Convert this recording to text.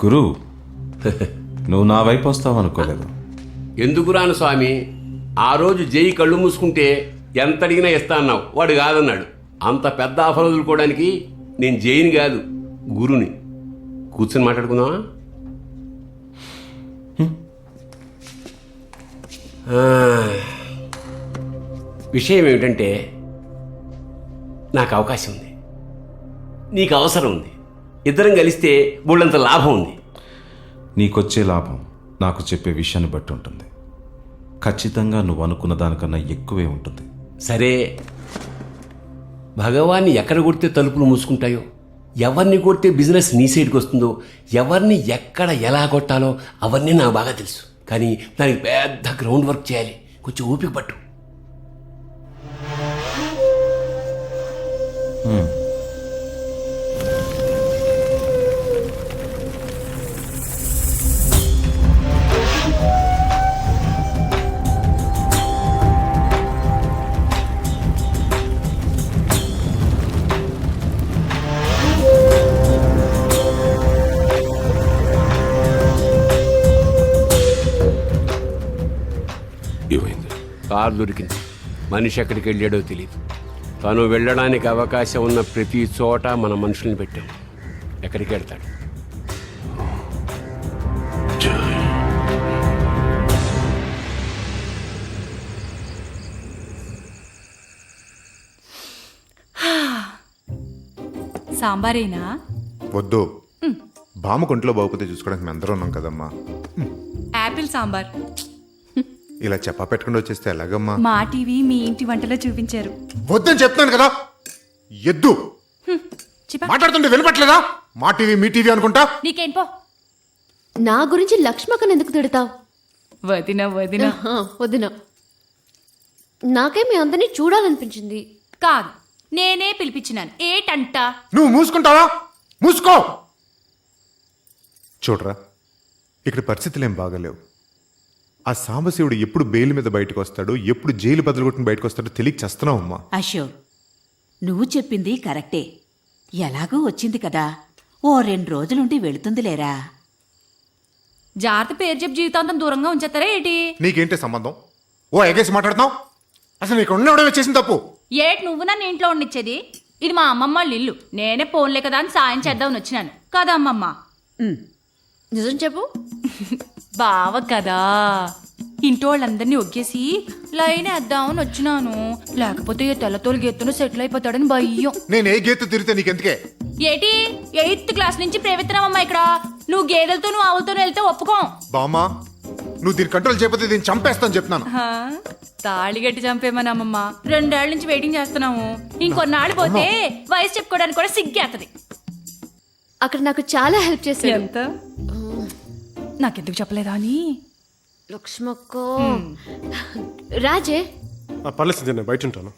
గురు నువ్వు నా వైపు వస్తావు అనుకోలేదు. ఎందుకు రాను స్వామి? ఆ రోజు జై కళ్ళు మూసుకుంటే ఎంత అడిగినా ఇస్తా అన్నావు, వాడు కాదన్నాడు. అంత పెద్ద ఆఫర్ వదులుకోవడానికి నేను జైని కాదు, గురుని. కూర్చొని మాట్లాడుకుందామా? విషయం ఏమిటంటే, నాకు అవకాశం ఉంది, నీకు అవసరం ఉంది. ఇద్దరం కలిస్తే బోళ్ళంత లాభం ఉంది. నీకొచ్చే లాభం నాకు చెప్పే విషయాన్ని బట్టి ఉంటుంది. ఖచ్చితంగా నువ్వు అనుకున్న దానికన్నా ఎక్కువే ఉంటుంది. సరే, భగవాన్ని ఎక్కడ కొడితే తలుపులు మూసుకుంటాయో, ఎవరిని కొడితే బిజినెస్ నీ సైడ్కి వస్తుందో, ఎవరిని ఎక్కడ ఎలా కొట్టాలో అవన్నీ నాకు బాగా తెలుసు. కానీ దానికి పెద్ద గ్రౌండ్ వర్క్ చేయాలి. కొంచెం ఓపిక పట్టు. కారు దొరికింది. మనిషి ఎక్కడికి వెళ్ళాడో తెలియదు. తను వెళ్ళడానికి అవకాశం ఉన్న ప్రతి చోట మన మనుషుల్ని పెట్టాం. ఎక్కడికి వెళ్తాడు? సాంబారేనా? వద్దు, బామ్మ కొంట్లో బాగుపోతే చూసుకోవడానికి మేము అందరం ఉన్నాం కదమ్మా. యాపిల్ సాంబార్. ఇలా చెప్పా పెట్టుకుంటూ వచ్చేస్తే ఎలాగమ్మా? మా టీవీ మీ ఇంటి వంటలో చూపించారు. వద్దని చెప్తాను కదా. ఎద్దు మాట్లాడుతుంటే వినపట్లేదా? మా టీవీ మీ టీవీ అనుకుంటా. నీకేం పో. నా గురించి లక్ష్మక్కని ఎందుకు తిడతావు? వదిన వదిన వదిన, నాకే మీ అందరినీ చూడాలనిపించింది. కాదు, నేనే పిలిపించినాను. ఏటంట? నువ్వు మూసుకుంటావా? మూసుకో. చూడరా, ఇక్కడ పరిస్థితులు ఏం బాగాలేవు. ఆ సాంబశివుడు ఎప్పుడు బెయిల్ మీద బయటకు వస్తాడు, ఎప్పుడు జైలు బదులుగొట్టిన బయటకు వస్తాడో తెలియక చేస్తున్నావు అమ్మా. అశోక్, నువ్వు చెప్పింది కరెక్టే. ఎలాగూ వచ్చింది కదా, ఓ 2 రోజులుండి వెళుతుందిలేరా. జాగ్రత్త పేరు చెప్పి జీవితాంతం దూరంగా ఉంచేస్తారా ఏంటి? నీకేంటి సంబంధం? ఓ ఎగేసి మాట్లాడుతున్నావు. అసలు నీకు ఉండవడమే చేసిన తప్పు. ఏటి నువ్వు నన్ను ఇంట్లో ఉండిచ్చేది? ఇది మా అమ్మమ్మ వాళ్ళ ఇల్లు. నేనే పోన్లే కదా అని సాయం చేద్దామని వచ్చినాను కదా అమ్మమ్మ. నిజం చెప్పు. బావ కదా, ఇంటోళ్ళందరినీ ఒగ్గేసి లైన్ వేద్దామని వచ్చినాను. లేకపోతే తెల్లతోలు గెత్తును సెటిల్ అయిపోతాడని భయం. నేను ఏ గేతు తిరిగితే నీకెందుకే? ఏటి 8th క్లాస్ నుంచి ప్రేమిస్తున్నావమ్మా ఇక్కడ. నువ్వు గేదెలతో నువ్వు ఆవులతో వెళ్తే ఒప్పుకో. బామ్మా, నువ్వు దీన్ని కంట్రోల్ చేయకపోతే దీన్ని చంపేస్తాను చెప్తున్నాను. తాళి గట్టి చంపేమని అమ్మమ్మ. 2 ఏళ్ల నుంచి వెయిటింగ్ చేస్తున్నాము. ఇంకొన్నాళ్ళు పోతే వయసు చెప్పుకోవడానికి కూడా సిగ్గేస్తది. అక్కడ నాకు చాలా హెల్ప్ చేశాడు. ఎంత? నాకెందుకు చెప్పలేదా అని. లక్ష్మక్క రాజే పర్లేదు, నేను బయట ఉంటాను.